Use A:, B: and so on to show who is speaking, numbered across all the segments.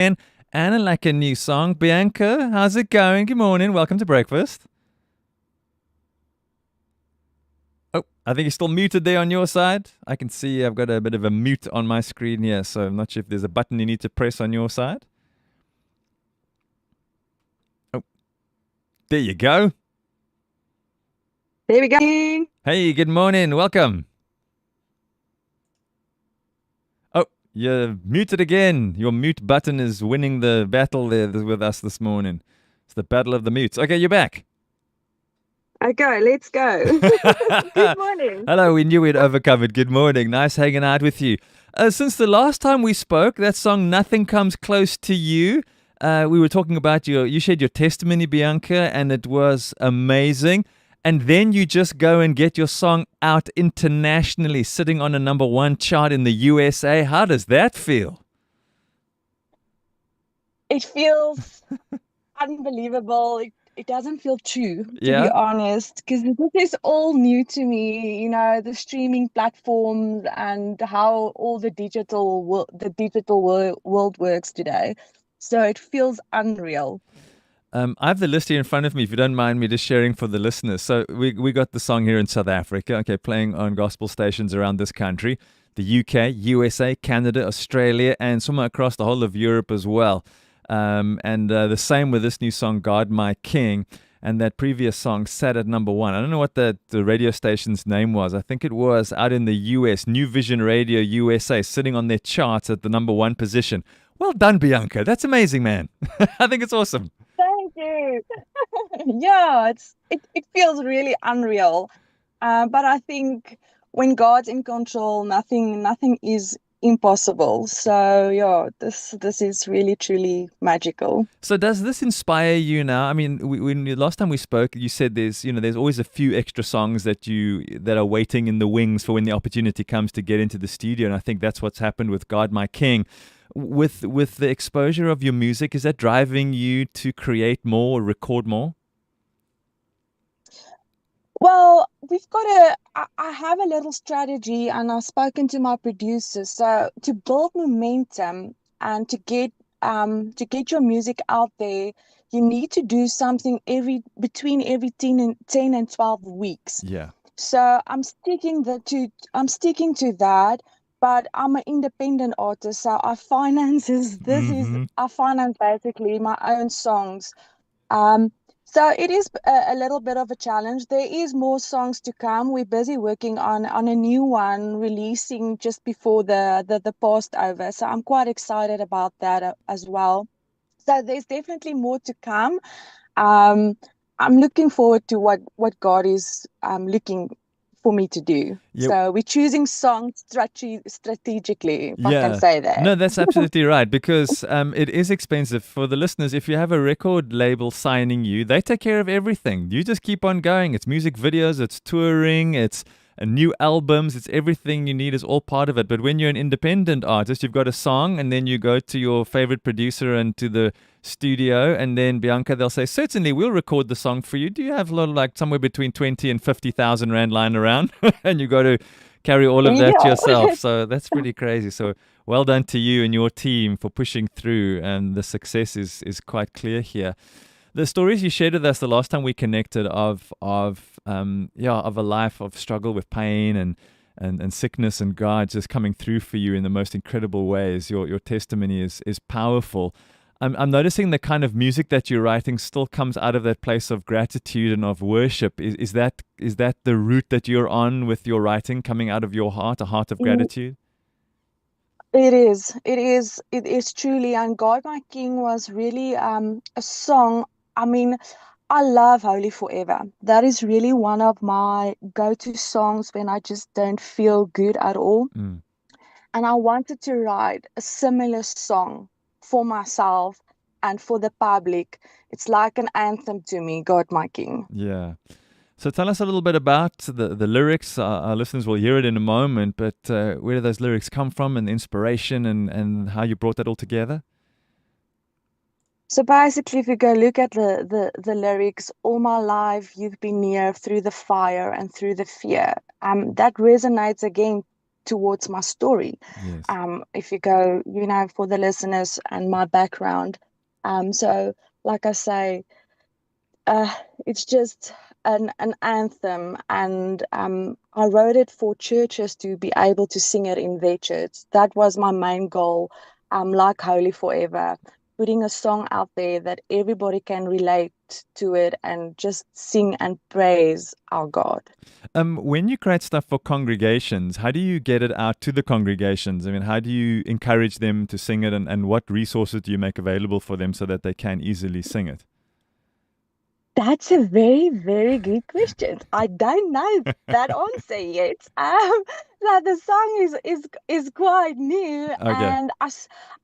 A: And I like a new song. Bianca, how's it going? Good morning. Welcome to breakfast. Oh, I think you're still muted there on your side. I can see I've got a bit of a mute on my screen here, so I'm not sure if there's a button you need to press on your side. Oh, there you go.
B: There we go.
A: Hey, good morning. Welcome. Oh, you're muted again. Your mute button is winning the battle there with us this morning. It's the battle of the mutes. Okay, you're back.
B: Okay, let's go. Good morning.
A: Hello, we knew we'd overcome it. Good morning. Nice hanging out with you. Since the last time we spoke, that song "Nothing Comes Close to You." We were talking about you shared your testimony, Bianca, and it was amazing. And then you just go and get your song out internationally, sitting on a number one chart in the USA. How does that feel?
B: It feels unbelievable. It doesn't feel true, to be
A: Yeah.
B: honest, because this is all new to me, the streaming platforms and how all the digital world works today. So it feels unreal.
A: I have the list here in front of me. If you don't mind me just sharing for the listeners. So we got the song here in South Africa, okay, playing on gospel stations around this country, the UK, USA, Canada, Australia, and somewhere across the whole of Europe as well. And the same with this new song, God My King. And that previous song sat at number one. I don't know what the radio station's name was. I think it was out in the US, New Vision Radio USA, sitting on their charts at the number one position. Well done, Bianca. That's amazing, man. I think it's awesome.
B: Thank you. Yeah, it feels really unreal. But I think when God's in control, nothing is impossible. So yeah, this is really truly magical.
A: So does this inspire you now? I mean, last time we spoke, you said there's always a few extra songs that are waiting in the wings for when the opportunity comes to get into the studio, and I think that's what's happened with God My King. With the exposure of your music, is that driving you to create more or record more?
B: Well, I have a little strategy and I've spoken to my producer. So to build momentum and to get your music out there, you need to do something between every 10 and 12 weeks.
A: Yeah.
B: So I'm sticking to that, but I'm an independent artist, so
A: Mm-hmm.
B: I finance basically my own songs. Um, so it is a little bit of a challenge. There is more songs to come. We're busy working on a new one releasing just before the past over. So I'm quite excited about that as well. So there's definitely more to come. Um, I'm looking forward to what God is looking for me to do.
A: Yeah.
B: So we're choosing songs strategically, if I can
A: Yeah.
B: say that.
A: No, that's absolutely right because it is expensive for the listeners. If you have a record label signing you, they take care of everything. You just keep on going. It's music videos, it's touring, it's new albums, it's everything you need is all part of it. But when you're an independent artist, you've got a song and then you go to your favorite producer and to the studio, and then Bianca, they'll say, certainly we'll record the song for you. Do you have a lot of, like, somewhere between 20 and 50,000 Rand lying around? And you got to carry all of that
B: Yeah.
A: yourself. So that's pretty crazy. So well done to you and your team for pushing through, and the success is quite clear here. The stories you shared with us the last time we connected of a life of struggle with pain and sickness, and God just coming through for you in the most incredible ways. Your testimony is powerful. I'm noticing the kind of music that you're writing still comes out of that place of gratitude and of worship. Is that the route that you're on with your writing, coming out of your heart, a heart of
B: Mm,
A: gratitude?
B: it is truly, and God My King was really a song. I mean, I love Holy Forever. That is really one of my go-to songs when I just don't feel good at all.
A: Mm,
B: And I wanted to write a similar song for myself and for the public. It's like an anthem to me, God My King.
A: yeah. So tell us a little bit about the lyrics. Our listeners will hear it in a moment, but where do those lyrics come from, and the inspiration, and how you brought that all together?
B: So basically, if you go look at the lyrics, all my life you've been near through the fire and through the fear. That resonates again towards my story.
A: Yes.
B: If you go, for the listeners and my background. So like I say, uh, it's just an anthem, and I wrote it for churches to be able to sing it in their church. That was my main goal. Like Holy Forever, putting a song out there that everybody can relate to it and just sing and praise our God.
A: When you create stuff for congregations, how do you get it out to the congregations? I mean, how do you encourage them to sing it, and what resources do you make available for them so that they can easily sing it?
B: That's a very, very good question. I don't know that answer yet. That the song is quite new,
A: Okay.
B: and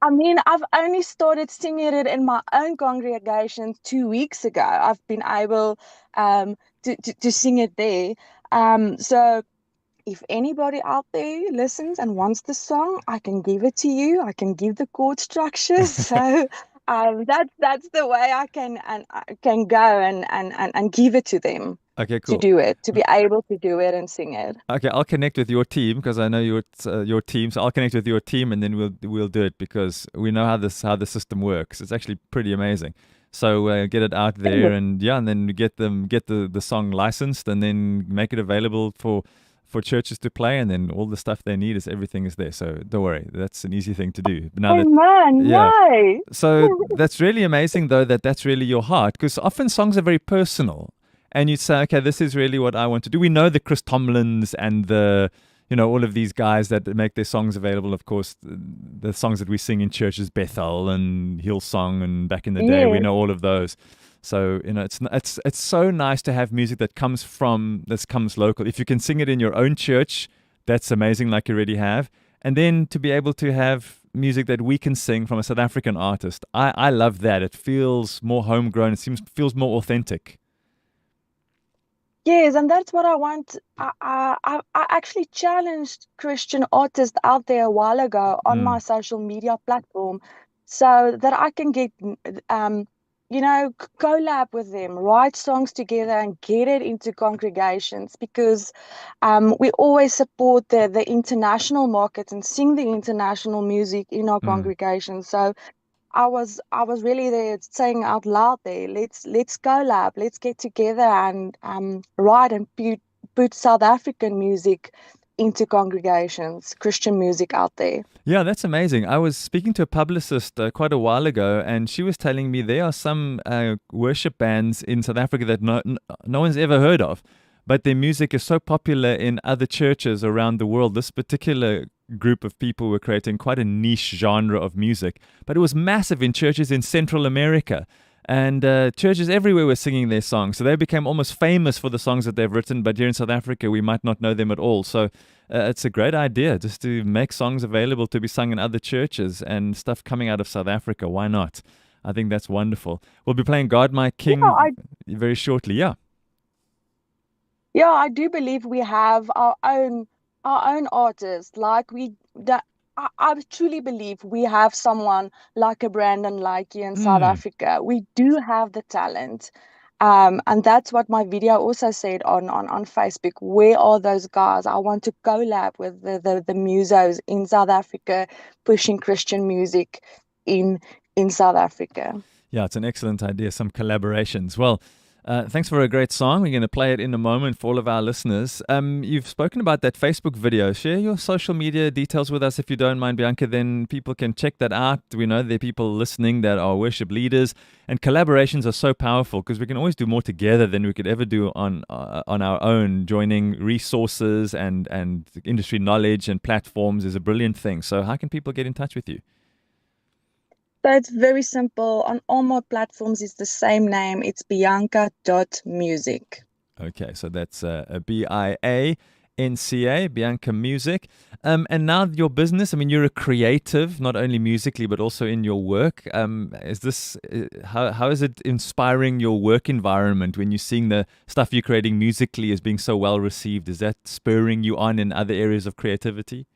B: I mean, I've only started singing it in my own congregation 2 weeks ago. I've been able to sing it there. So if anybody out there listens and wants the song, I can give it to you. I can give the chord structures. So that's the way I can and I can go and give it to them
A: Okay,
B: to
A: cool.
B: do it, to be able to do it and sing it.
A: Okay, I'll connect with your team because I know your team. So I'll connect with your team, and then we'll do it because we know how the system works. It's actually pretty amazing. So get it out there, and yeah, and then get the song licensed, and then make it available for churches to play, and then all the stuff they need is everything is there. So don't worry, that's an easy thing to do. But now that
B: Amen.
A: yeah,
B: Yay.
A: so that's really amazing, though, that's really your heart, because often songs are very personal. And you'd say, okay, this is really what I want to do. We know the Chris Tomlins and all of these guys that make their songs available. Of course, the songs that we sing in churches, Bethel and Hillsong, and back in the day, we
B: Yes.
A: know all of those. So it's so nice to have music that comes local. If you can sing it in your own church, that's amazing, like you already have. And then to be able to have music that we can sing from a South African artist, I love that. It feels more homegrown. Feels more authentic.
B: Yes, and that's what I want. I actually challenged Christian artists out there a while ago on my
A: Mm,
B: social media platform so that I can get, collab with them, write songs together and get it into congregations because we always support the international market and sing the international music in our
A: mm.
B: congregations. So I was really there saying out loud there, let's collab, let's get together and write and put South African music into congregations, Christian music out there.
A: Yeah, that's amazing. I was speaking to a publicist quite a while ago, and she was telling me there are some worship bands in South Africa that no one's ever heard of, but their music is so popular in other churches around the world. This particular group of people were creating quite a niche genre of music, but it was massive in churches in Central America. And churches everywhere were singing their songs. So they became almost famous for the songs that they've written. But here in South Africa, we might not know them at all. So it's a great idea just to make songs available to be sung in other churches and stuff coming out of South Africa. Why not? I think that's wonderful. We'll be playing God My
B: Yeah,
A: King very shortly. Yeah.
B: I do believe we have our own artists. Like we that I truly believe we have someone like a Brandon like you in South
A: Mm.
B: Africa. We do have the talent. And that's what my video also said on Facebook. Where are those guys? I want to collab with the musos in South Africa, pushing Christian music in in South Africa.
A: Yeah, it's an excellent idea. Some collaborations. Well, thanks for a great song. We're going to play it in a moment for all of our listeners. You've spoken about that Facebook video. Share your social media details with us if you don't mind, Bianca. Then people can check that out. We know there are people listening that are worship leaders, and collaborations are so powerful because we can always do more together than we could ever do on our own. Joining resources and industry knowledge and platforms is a brilliant thing. So, how can people get in touch with you?
B: So it's very simple. On all my platforms, it's the same name. It's bianca.music.
A: Okay, so that's a BIANCA, Bianca Music. And now your business, I mean, you're a creative, not only musically, but also in your work. How is it inspiring your work environment when you're seeing the stuff you're creating musically as being so well received? Is that spurring you on in other areas of creativity?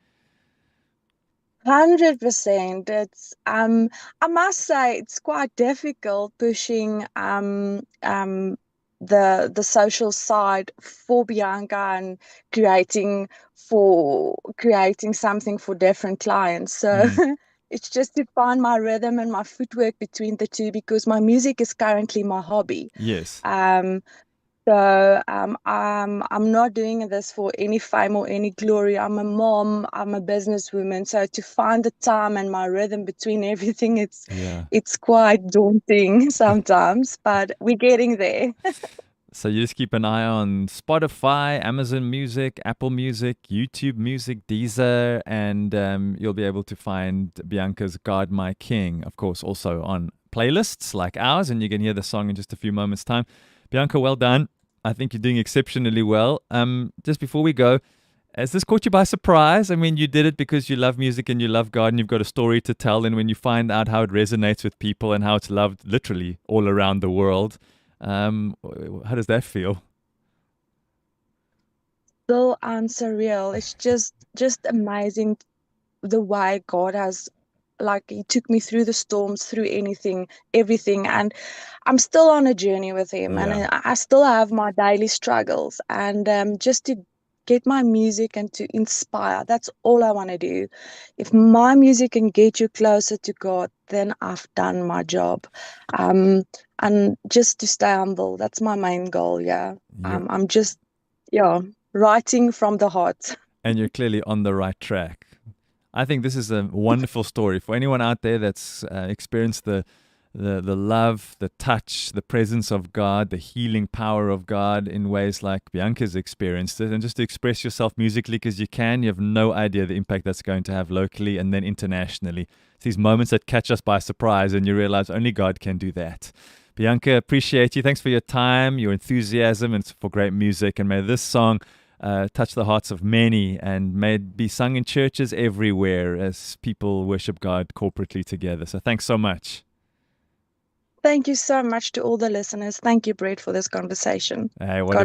B: 100%. It's I must say it's quite difficult pushing the social side for Bianca and creating something for different clients. So
A: Mm.
B: it's just to find my rhythm and my footwork between the two, because my music is currently my hobby.
A: Yes.
B: Um, I'm not doing this for any fame or any glory. I'm a mom, I'm a businesswoman. So to find the time and my rhythm between everything,
A: Yeah.
B: it's quite daunting sometimes, but we're getting there.
A: So you just keep an eye on Spotify, Amazon Music, Apple Music, YouTube Music, Deezer, and you'll be able to find Bianca's God My King, of course, also on playlists like ours, and you can hear the song in just a few moments' time. Bianca, well done. I think you're doing exceptionally well. Just before we go, has this caught you by surprise? I mean, you did it because you love music and you love God and you've got a story to tell. And when you find out how it resonates with people and how it's loved literally all around the world, how does that feel?
B: Still unsurreal. It's just amazing the way God has, like, He took me through the storms, through everything, and I'm still on a journey with Him, and
A: Yeah,
B: I still have my daily struggles, and just to get my music and to inspire, that's all I want to do. If my music can get you closer to God, then I've done my job. Um, and just to stay humble, that's my main goal. Yeah,
A: you're
B: I'm just, yeah, writing from the heart.
A: and you're clearly on the right track. I think this is a wonderful story for anyone out there that's experienced the love, the touch, the presence of God, the healing power of God in ways like Bianca's experienced it. And just to express yourself musically because you can, you have no idea the impact that's going to have locally and then internationally. It's these moments that catch us by surprise and you realize only God can do that. Bianca, appreciate you. Thanks for your time, your enthusiasm, and for great music. And may this song touch the hearts of many and may it be sung in churches everywhere as people worship God corporately together. So thanks so much.
B: Thank you so much to all the listeners. Thank you, Brett, for this conversation.
A: Hey, what
B: God
A: a